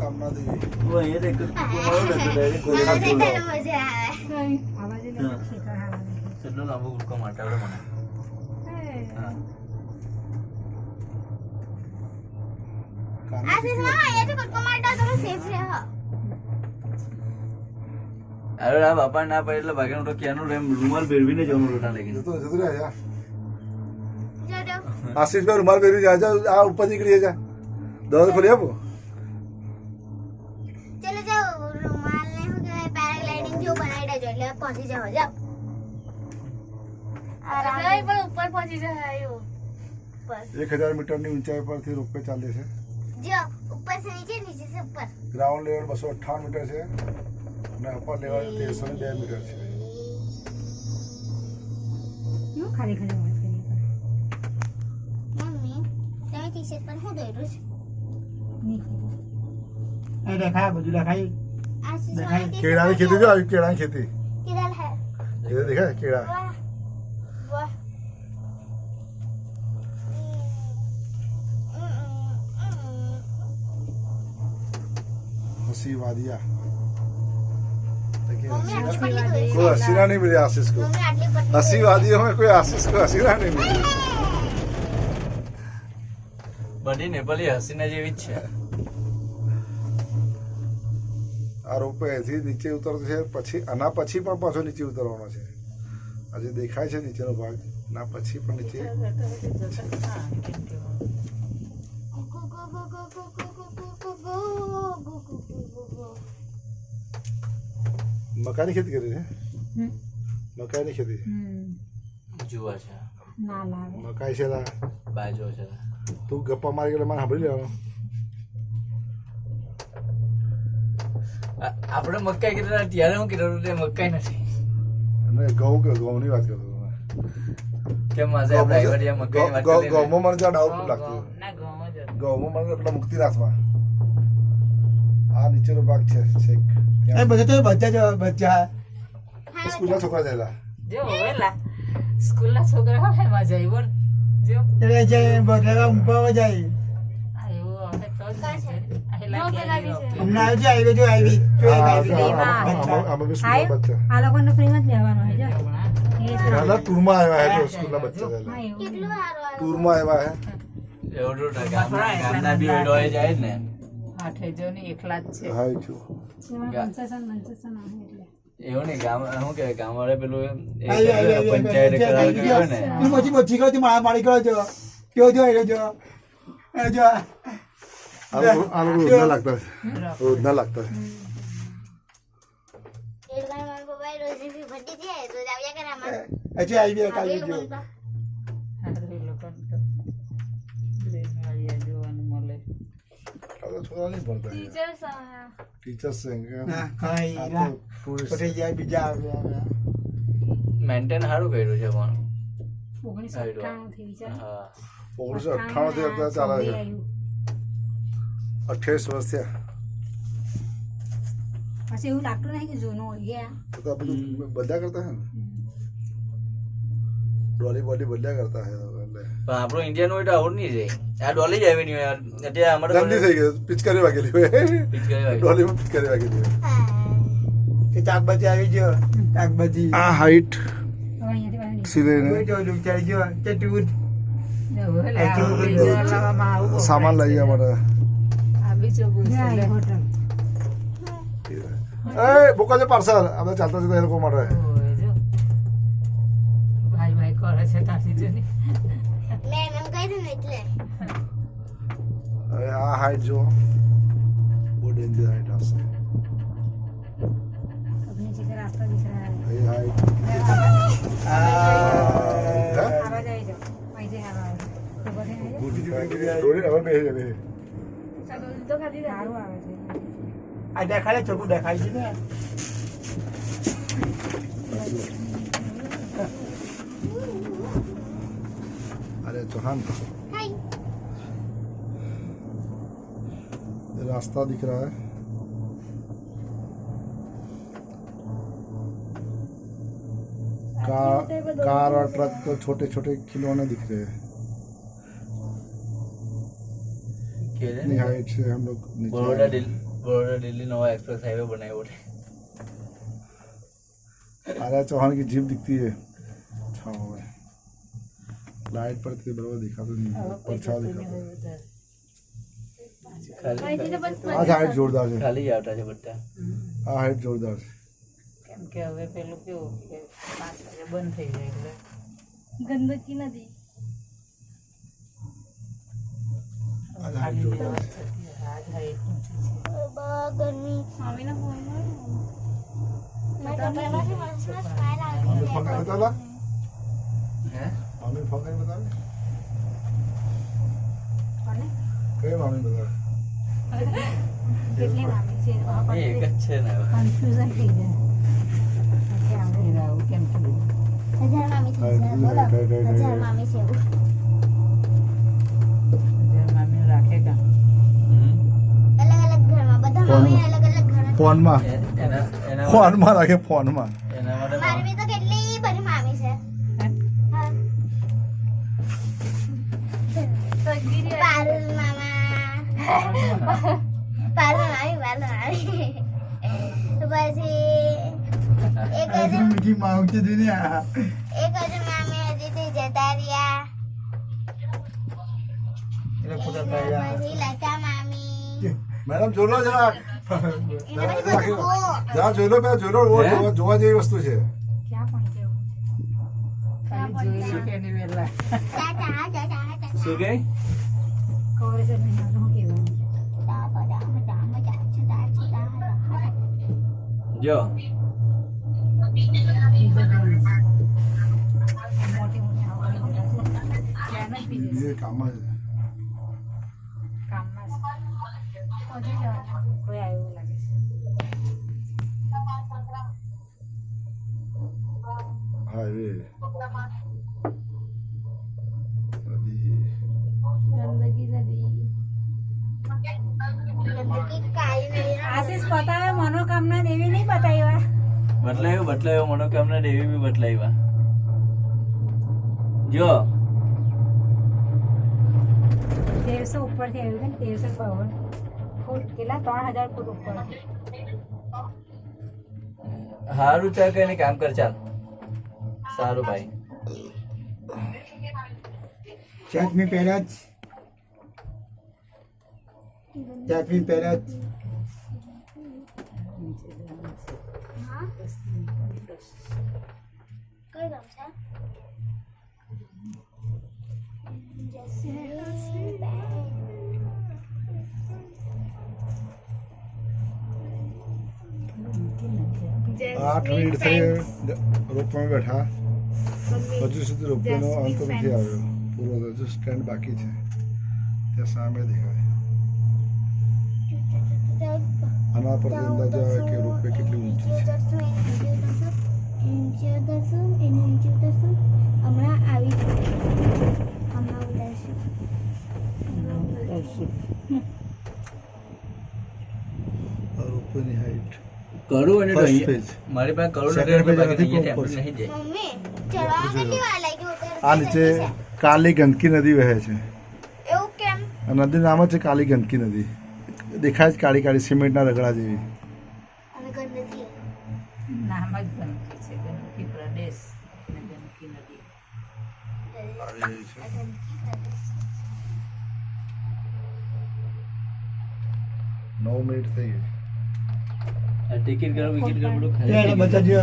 कामना देवी वो ये देख कुमार ने डायरेक्ट गोरे का बोलो मजा આવે आवाज ले शिखर आवाज चलो ना वो उसको मारता है મને हां આ સિસ્ટમ આયા તો કટકો મારતા તો સેફ રહે अरे रा बापा ना पाडे એટલે ભાગેનો તો ક્યાંનો રૂમાલ ભેરવીને જવાનું રોટા લાગીને तो जरूर है यार જો आशीष भाई रुमाल बेरी जा जा आ ऊपर निकलिए जा दरवाजा खोलिए आप ચલો જાઓ રૂમાલ ને હું કે પેરાગ્લાઇડિંગ જો બનાવીડા જો એટલે પહોંચી જાઓ જાઓ આરામ પણ ઉપર પહોંચી જાઓ બસ 1000 मीटर ની ઊંચાઈ પર થી રોપવે ચાલે છે જો ઉપર से नीचे से ऊपर ग्राउंड लेवल 258 मीटर છે અને અપર લેવલ 302 मीटर છે क्यों खाली खाली आवाज करी मम्मी તમે ટી-શર્ટ પર હું દોર્યું છે એ દેખાય બધું દેખાય આ દેખાય કેળાની ખેતી જો આવી કેળાની ખેતી किधर है ये देखा है केड़ा वाह वाह हसी वादिया देखिए मम्मी हसीना आटली पतली कोई हसीना नहीं मिली आशीष को मम्मी आटली पतली हसी वादियों में कोई आशीष को हसीना नहीं मिली બધી નેપાળી હસીના જેવી જ છે આ રોપે થી નીચે ઉતરતો છે પછી આના પછી પણ પાછો નીચે ઉતરવાનો છે આજે દેખાય છે નીચેનો ભાગ ના પછી પણ નીચે મકાઈની ખેતી કરી છે મકાઈની ખેતી જુવા છે ना लावे મકાઈ છે લા બાજો છે તું ગપ્પા મારી ગયેલા મને સાંભળી લેવાનું આપણે મકાઈ કીધું ત્યારે હું કીધું તે મકાઈ નથી અને ઘઉંની વાત કરતો હતો કેમ આજે આપણે આવ્યા મકાઈ વાત કરી ઘઉંમાં મને જ્યાં ડાઉટ લાગતું ઘઉંમાં મને પેલા મુક્તિનાથમાં આ નીચેનો ભાગ છે છેક એ બધા તો બચ્ચા સ્કૂલના છોકરા થયેલા જો વેલા સ્કૂલના છોકરા હોય મજા આવી બોલ જો એટલે જે બદલાવા ઊંઘવા જાય આયો હવે તો જ આ લાગી હમણાં આવજે આવી જો આવી જો આવી આમાં બી સ્કૂલના બચ્ચા આ લોકોને ફ્રીમાં જ બેહવાનું હોય જો ના ટૂરમાં આવ્યા હે સ્કૂલના બચ્ચા થયેલા કેટલું સારું ટૂરમાં આવ્યા હે એવું તો ગામના બી હોય જાય ને આઠે જો ને એકલા જ છે હા છું કન્સેશન આવે એટલે એવું નહીં ગામ શું કે ગામ વાળે પેલું આવી પંચાયત કરાવી ગયો ને તું પછી બચી ગયો તું મારી ગયો જો કયો જો એ જો એ જો આ લોકો ઉડના લાગતા છે ઉડના લાગતા છે એક વાર મારા પપ્પાએ રોજી ભટ્ટી છે તો આવ્યા કરે આમાં હજી આવી ગયા કાલે જો હારું એ લોકોને તો રેનવાળિયા જોવાનું મળે આ છોકરા નહીં ભણતા ટીચર્સ છે હા કાઈ ના પછી જાય બીજા આવ્યા મેન્ટેન સારું કર્યું છે પણ 1998 થી વિચાર હા 1998 થી અત્યારે ચાલે છે 28 વર્ષ થયા પછી એવું લાગતું નહીં કે જૂનું હોય ગયા તો આ બધું બદલા કરતા હે ને ડોલી બોલી બદલ્યા કરતા હે એટલે પણ આપણો ઇન્ડિયન હોય તો આવું નહીં જાય આ ડોલી જ આવી નહીં હોય અત્યારે અમારે ગંદી થઈ ગઈ પિચકારી વાગેલી હોય પિચકારી વાગી. ડોલીમાં પિચકારી વાગેલી હોય કે શાકભાજી આવી ગયો શાકભાજી આ હાઈટ હવે અહીંયાથી બહાર સીધે જો લુચાઈ ગયો કે તું સામાન લઈ ગયા માટે આ બીજો નીકળ્યા હોટલ એ બોકા પાર્સલ આપણે ચાલતા જતા એ લોકો માટે જો ભાઈ ભાઈ કરે છે તાસી જો ને મેં એમ કહી દઉં ને એટલે હવે આ હાઈટ જો બહુ ડેન્જર હાઈટ આવશે अब नीचे का रास्ता दिख रहा है એ હાઈટ आवाज आई जो ऐसे हवा आई तो बैठे नहीं ડોલી હવે બેહી બે तो खाली सारू આવે છે આ દેખાડે ચોખ્ખું દેખાય છે ને अरे चौहान હાય ये रास्ता दिख रहा है कार और ट्रक तो छोटे छोटे खिलौने दिख रहे हैं इतनी हाइट से हम लोग બરોડા नीचे દિલ बड़ोड़ा दिल्ली नवा एक्सप्रेस हाईवे बनाया है। आर्या चौहान की जीप दिखती है छाव में, लाइट पर तो बराबर दिखा तो नहीं, परछाव दिखा आज हाइट जोरदार है, खाली આવતા છે બધા। આ હાइट જોરદાર છે। કેમ કે હવે પેલું કેવું કે 5 વાગે બંધ થઈ જાય એટલે ગંદકી નદી आज हाइट जोरदार है। આજ હાઈટ ઊંચી છે। ગરમી મમ્મીને ફોન મેં તો પહેલાથી મસ્ત સ્માઈલ मम्मी આવતી फोन नहीं बता हैं मम्मी फोन नहीं बता કોને? कई मम्मी बता કેટલી મામી છે ये एक अच्छे ना કન્ફ્યુઝન થઈ જાય પછી આપણે આવું કેમ થયું? હજાર મામી થઈ જાય બોલો હજાર મામી છે એવું જ્યારે મામી રાખે કાં અલગ અલગ ઘરમાં બધા મામી અલગ અલગ ઘરમાં फोन में એના એના फोन में रखे फोन में એના માટે મારી બી તો કેટલી બધી મામી છે હા પારુલ મામા પારુલ મામી તો પછી એક હજુ મીઠી માંગતી હતી ને આ. મામી હજી થી જતા રહ્યા એટલે પોતા પાડ્યા. પછી લતા મામી मैडम जो लो जरा એને પછી બધું બહુ जरा जो लो मैं जो लो वो हैं? जोवा जेवी वस्तु છે ક્યાં પહોંચ્યા ખાલી જોઈ કે નહીં વેલા ટાટા ટાટા શું કહે ખબર જ નહીં આવતું શું કહેવાનું જો મોટી મોટી આવવાની ક્યાં જ પી જશે ये काम है કામમાં જ. પહોંચી જવાનું કોઈ આવ્યું લાગે છે हाईवे नदी ગંદકી કાઈ નહીં આશીષ બતાવે મનોકામના દેવી નહીં બતાવ્યા બદલાયો મનોકામના દેવી બી બદલાવ્યા જો 1300 ઉપરથી આવ્યું છે ને 1352 ફૂટ કેટલા 3000 ફૂટ ઉપર હારું ચાલ કઈ કામ કર ચાલ સારું ભાઈ ચટણી પહેર્યા જ ચટણી પહેર્યા જ હા કઈ ગામ છે આઠ મિનિટ થઈ રોપમાં બેઠા હજુ સુધી રોપવેનો અંત નથી આવ્યો પૂરો હજુ સ્ટેન્ડ બાકી છે ત્યાં સામે દેખાય આના પર અંદાજ આવે કે રોપવે કેટલી ઊંચી છે હમણાં આવી હમણાં ઉતરશું આ રોપવેની હાઈટ કરું અને First અહીંયા- page. મારી પાસે કરું Second નથી page બાકી નથી અહીંયા ઉપર. ટેમ્પલ નહીં જાય મમ્મી ચડવા કેટલી વાર લાગી ઉતરવા આ નીચે કાલી ગંદકી નદી વહે છે એવું કેમ આ નદી નામ જ છે કાલી ગંદકી નદી દેખાય જ કાળી કાળી સિમેન્ટના રગડા જેવી અમે ગંદકી નામ જ ગંદકી છે ગંદકી પ્રદેશ અને ગંદકી નદી નવ મિનિટ થઈ ગઈ આ ટિકિટ કરો વિકેટ કરો બધું ત્યાં ખાલી બધા જે